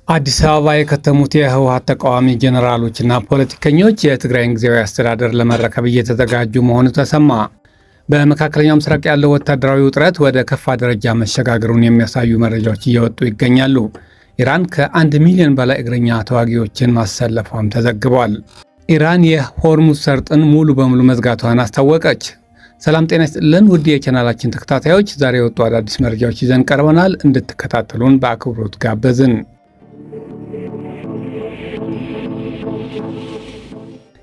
አዲስ አበባ የከተሙት የህወሓት ተቃዋሚ ጄኔራሎችና ፖለቲከኞች የትግራይን ጊዜያዊ አስተዳደር ለመረከብ እየተዘጋጁ መሆኑ ተሰማ። በመካከለኛው ምስራቅ ያለው ወታደራዊ ውጥረት ወደ ከፋ ደረጃ መሸጋገሩን የሚያሳዩ መረጃዎች እየወጡ ይገኛሉ። ኢራን ከ1 ሚሊዮን በላይ እግረኛ ተዋጊዎችን ማሰለፏም ተዘግቧል። ኢራን የሆርሙዝ ሰርጥን ሙሉ በሙሉ መዝጋቷን አስታወቀች። ሰላም ጤና ይስጥልን ውድ የቻናላችን ተከታታዮች፣ ዛሬ የወጡ አዳዲስ መረጃዎች ይዘን ቀርበናል። እንድትከታተሉን በአክብሮት ጋበዝን።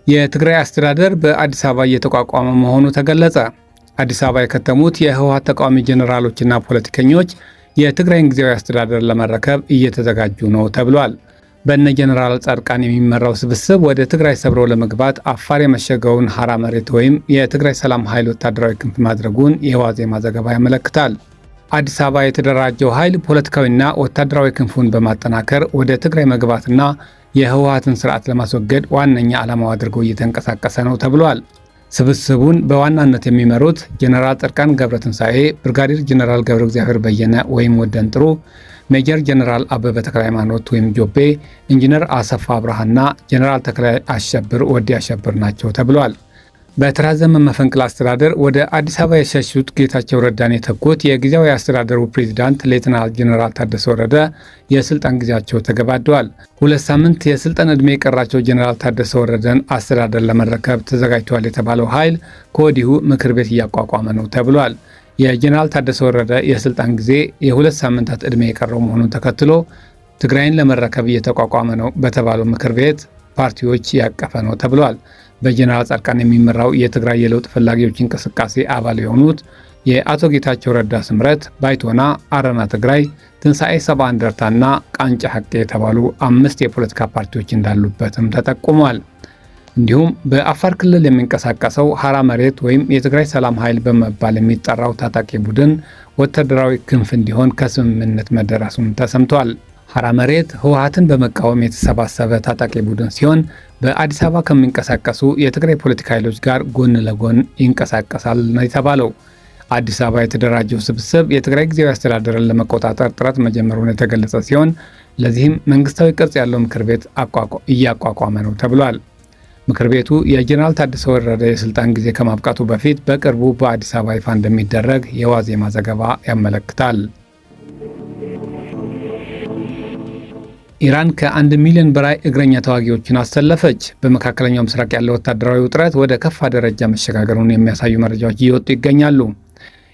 የትግራይ አስተዳደር በአዲስ አበባ እየተቋቋመ መሆኑ ተገለጸ። አዲስ አበባ የከተሙት የህወሓት ተቃዋሚ ጄኔራሎችና ፖለቲከኞች የትግራይን ጊዜያዊ አስተዳደር ለመረከብ እየተዘጋጁ ነው ተብሏል። በእነ ጄኔራል ጻድቃን የሚመራው ስብስብ ወደ ትግራይ ሰብሮ ለመግባት አፋር የመሸገውን ሐራ መሬት ወይም የትግራይ ሰላም ኃይል ወታደራዊ ክንፍ ማድረጉን የዋዜማ ዘገባ ያመለክታል። አዲስ አበባ የተደራጀው ኃይል ፖለቲካዊና ወታደራዊ ክንፉን በማጠናከር ወደ ትግራይ መግባትና የህወሓትን ስርዓት ለማስወገድ ዋነኛ ዓላማው አድርጎ እየተንቀሳቀሰ ነው ተብሏል። ስብስቡን በዋናነት የሚመሩት ጄኔራል ጻድቃን ገብረትንሳኤ፣ ብርጋዴር ጄኔራል ገብረ እግዚአብሔር በየነ ወይም ወደንጥሩ፣ ሜጀር ጄኔራል አበበ ተክለ ሃይማኖት ወይም ጆቤ፣ ኢንጂነር አሰፋ አብርሃና ጄኔራል ተክለ አሸብር ወዲ አሸብር ናቸው ተብሏል። በተራዘመ መፈንቅለ አስተዳደር ወደ አዲስ አበባ የሸሹት ጌታቸው ረዳን የተኩት የጊዜያዊ አስተዳደሩ ፕሬዝዳንት ሌተናል ጄኔራል ታደሰ ወረደ የስልጣን ጊዜያቸው ተገባደዋል። 2 ሳምንት የስልጣን ዕድሜ የቀራቸው ጄኔራል ታደሰ ወረደን አስተዳደር ለመረከብ ተዘጋጅቷል የተባለው ኃይል ከወዲሁ ምክር ቤት እያቋቋመ ነው ተብሏል። የጄኔራል ታደሰ ወረደ የስልጣን ጊዜ የ2 ሳምንታት ዕድሜ የቀረው መሆኑን ተከትሎ ትግራይን ለመረከብ እየተቋቋመ ነው በተባለው ምክር ቤት ፓርቲዎች ያቀፈ ነው ተብሏል። በጄኔራል ጻድቃን የሚመራው የትግራይ የለውጥ ፈላጊዎች እንቅስቃሴ አባል የሆኑት የአቶ ጌታቸው ረዳ ስምረት፣ ባይቶና፣ አረና ትግራይ፣ ትንሣኤ ሰብአ እንደርታና ቃንጫ ሐቄ የተባሉ 5 የፖለቲካ ፓርቲዎች እንዳሉበትም ተጠቁሟል። እንዲሁም በአፋር ክልል የሚንቀሳቀሰው ሐራ መሬት ወይም የትግራይ ሰላም ኃይል በመባል የሚጠራው ታጣቂ ቡድን ወታደራዊ ክንፍ እንዲሆን ከስምምነት መደረሱም ተሰምቷል። ሐራ መሬት ህወሓትን በመቃወም የተሰባሰበ ታጣቂ ቡድን ሲሆን በአዲስ አበባ ከሚንቀሳቀሱ የትግራይ ፖለቲካ ኃይሎች ጋር ጎን ለጎን ይንቀሳቀሳል ነው የተባለው። አዲስ አበባ የተደራጀው ስብስብ የትግራይ ጊዜያዊ አስተዳደርን ለመቆጣጠር ጥረት መጀመሩን የተገለጸ ሲሆን ለዚህም መንግስታዊ ቅርጽ ያለው ምክር ቤት እያቋቋመ ነው ተብሏል። ምክር ቤቱ የጄኔራል ታደሰ ወረደ የስልጣን ጊዜ ከማብቃቱ በፊት በቅርቡ በአዲስ አበባ ይፋ እንደሚደረግ የዋዜማ ዘገባ ያመለክታል። ኢራን ከ1 ሚሊዮን በላይ እግረኛ ተዋጊዎችን አሰለፈች። በመካከለኛው ምስራቅ ያለው ወታደራዊ ውጥረት ወደ ከፋ ደረጃ መሸጋገሩን የሚያሳዩ መረጃዎች እየወጡ ይገኛሉ።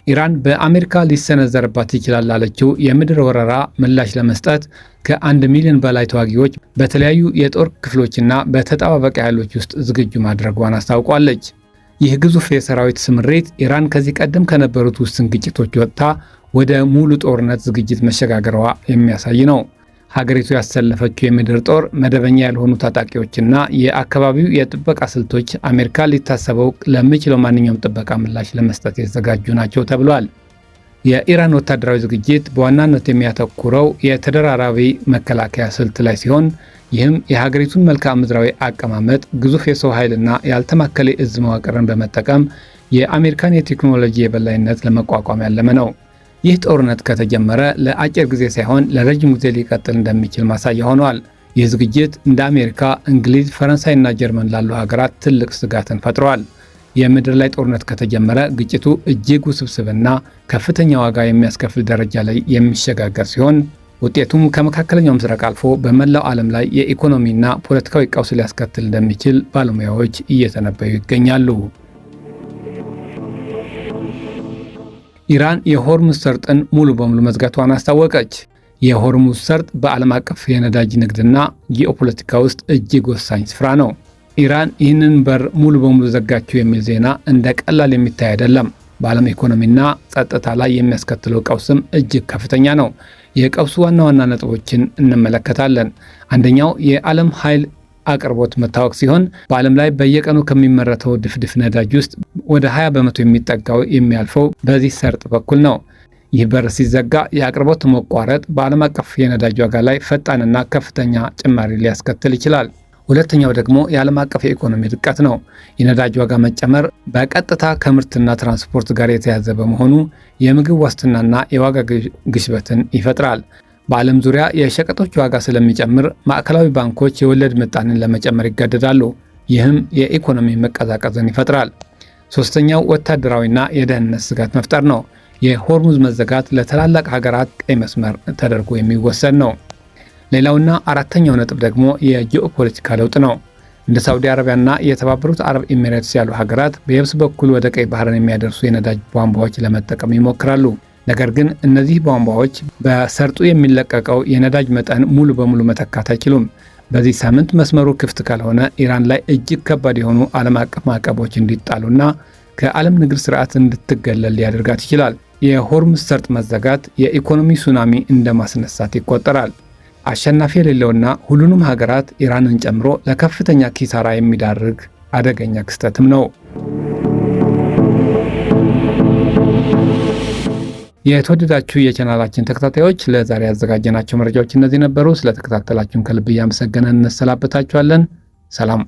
ኢራን በአሜሪካ ሊሰነዘርባት ይችላል ላለችው የምድር ወረራ ምላሽ ለመስጠት ከ1 ሚሊዮን በላይ ተዋጊዎች በተለያዩ የጦር ክፍሎችና በተጠባባቂ ኃይሎች ውስጥ ዝግጁ ማድረጓን አስታውቋለች። ይህ ግዙፍ የሰራዊት ስምሪት ኢራን ከዚህ ቀደም ከነበሩት ውስን ግጭቶች ወጥታ ወደ ሙሉ ጦርነት ዝግጅት መሸጋገሯ የሚያሳይ ነው። ሀገሪቱ ያሰለፈችው የምድር ጦር መደበኛ ያልሆኑ ታጣቂዎችና የአካባቢው የጥበቃ ስልቶች አሜሪካ ሊታሰበው ለሚችለው ማንኛውም ጥበቃ ምላሽ ለመስጠት የተዘጋጁ ናቸው ተብሏል። የኢራን ወታደራዊ ዝግጅት በዋናነት የሚያተኩረው የተደራራቢ መከላከያ ስልት ላይ ሲሆን ይህም የሀገሪቱን መልክዓ ምድራዊ አቀማመጥ፣ ግዙፍ የሰው ኃይልና ያልተማከለ እዝ መዋቅርን በመጠቀም የአሜሪካን የቴክኖሎጂ የበላይነት ለመቋቋም ያለመ ነው። ይህ ጦርነት ከተጀመረ ለአጭር ጊዜ ሳይሆን ለረጅም ጊዜ ሊቀጥል እንደሚችል ማሳያ ሆኗል። ይህ ዝግጅት እንደ አሜሪካ፣ እንግሊዝ፣ ፈረንሳይና ጀርመን ላሉ ሀገራት ትልቅ ስጋትን ፈጥሯል። የምድር ላይ ጦርነት ከተጀመረ ግጭቱ እጅግ ውስብስብና ከፍተኛ ዋጋ የሚያስከፍል ደረጃ ላይ የሚሸጋገር ሲሆን ውጤቱም ከመካከለኛው ምስራቅ አልፎ በመላው ዓለም ላይ የኢኮኖሚና ፖለቲካዊ ቀውስ ሊያስከትል እንደሚችል ባለሙያዎች እየተነበዩ ይገኛሉ። ኢራን የሆርሙዝ ሰርጥን ሙሉ በሙሉ መዝጋቷን አስታወቀች። የሆርሙዝ ሰርጥ በዓለም አቀፍ የነዳጅ ንግድና ጂኦፖለቲካ ውስጥ እጅግ ወሳኝ ስፍራ ነው። ኢራን ይህንን በር ሙሉ በሙሉ ዘጋችው የሚል ዜና እንደ ቀላል የሚታይ አይደለም። በዓለም ኢኮኖሚና ጸጥታ ላይ የሚያስከትለው ቀውስም እጅግ ከፍተኛ ነው። የቀውሱ ዋና ዋና ነጥቦችን እንመለከታለን። አንደኛው የዓለም ኃይል አቅርቦት መታወቅ ሲሆን በዓለም ላይ በየቀኑ ከሚመረተው ድፍድፍ ነዳጅ ውስጥ ወደ 20 በመቶ የሚጠጋው የሚያልፈው በዚህ ሰርጥ በኩል ነው። ይህ በር ሲዘጋ የአቅርቦት መቋረጥ በዓለም አቀፍ የነዳጅ ዋጋ ላይ ፈጣንና ከፍተኛ ጭማሪ ሊያስከትል ይችላል። ሁለተኛው ደግሞ የዓለም አቀፍ የኢኮኖሚ ድቀት ነው። የነዳጅ ዋጋ መጨመር በቀጥታ ከምርትና ትራንስፖርት ጋር የተያያዘ በመሆኑ የምግብ ዋስትናና የዋጋ ግሽበትን ይፈጥራል። በዓለም ዙሪያ የሸቀጦች ዋጋ ስለሚጨምር ማዕከላዊ ባንኮች የወለድ ምጣኔን ለመጨመር ይገደዳሉ። ይህም የኢኮኖሚ መቀዛቀዝን ይፈጥራል። ሶስተኛው ወታደራዊና የደህንነት ስጋት መፍጠር ነው። የሆርሙዝ መዘጋት ለታላላቅ ሀገራት ቀይ መስመር ተደርጎ የሚወሰድ ነው። ሌላውና አራተኛው ነጥብ ደግሞ የጂኦፖለቲካ ለውጥ ነው። እንደ ሳዑዲ አረቢያና የተባበሩት አረብ ኤሚሬትስ ያሉ ሀገራት በየብስ በኩል ወደ ቀይ ባህርን የሚያደርሱ የነዳጅ ቧንቧዎች ለመጠቀም ይሞክራሉ። ነገር ግን እነዚህ ቧንቧዎች በሰርጡ የሚለቀቀው የነዳጅ መጠን ሙሉ በሙሉ መተካት አይችሉም። በዚህ ሳምንት መስመሩ ክፍት ካልሆነ ኢራን ላይ እጅግ ከባድ የሆኑ ዓለም አቀፍ ማዕቀቦች እንዲጣሉና ከዓለም ንግድ ስርዓት እንድትገለል ሊያደርጋት ይችላል። የሆርሙዝ ሰርጥ መዘጋት የኢኮኖሚ ሱናሚ እንደማስነሳት ይቆጠራል። አሸናፊ የሌለውና ሁሉንም ሀገራት ኢራንን ጨምሮ ለከፍተኛ ኪሳራ የሚዳርግ አደገኛ ክስተትም ነው። የተወደዳችሁ የቻናላችን ተከታታዮች ለዛሬ ያዘጋጀናቸው መረጃዎች እነዚህ ነበሩ። ስለተከታተላችሁን ከልብ እያመሰገነን እንሰላበታችኋለን። ሰላም።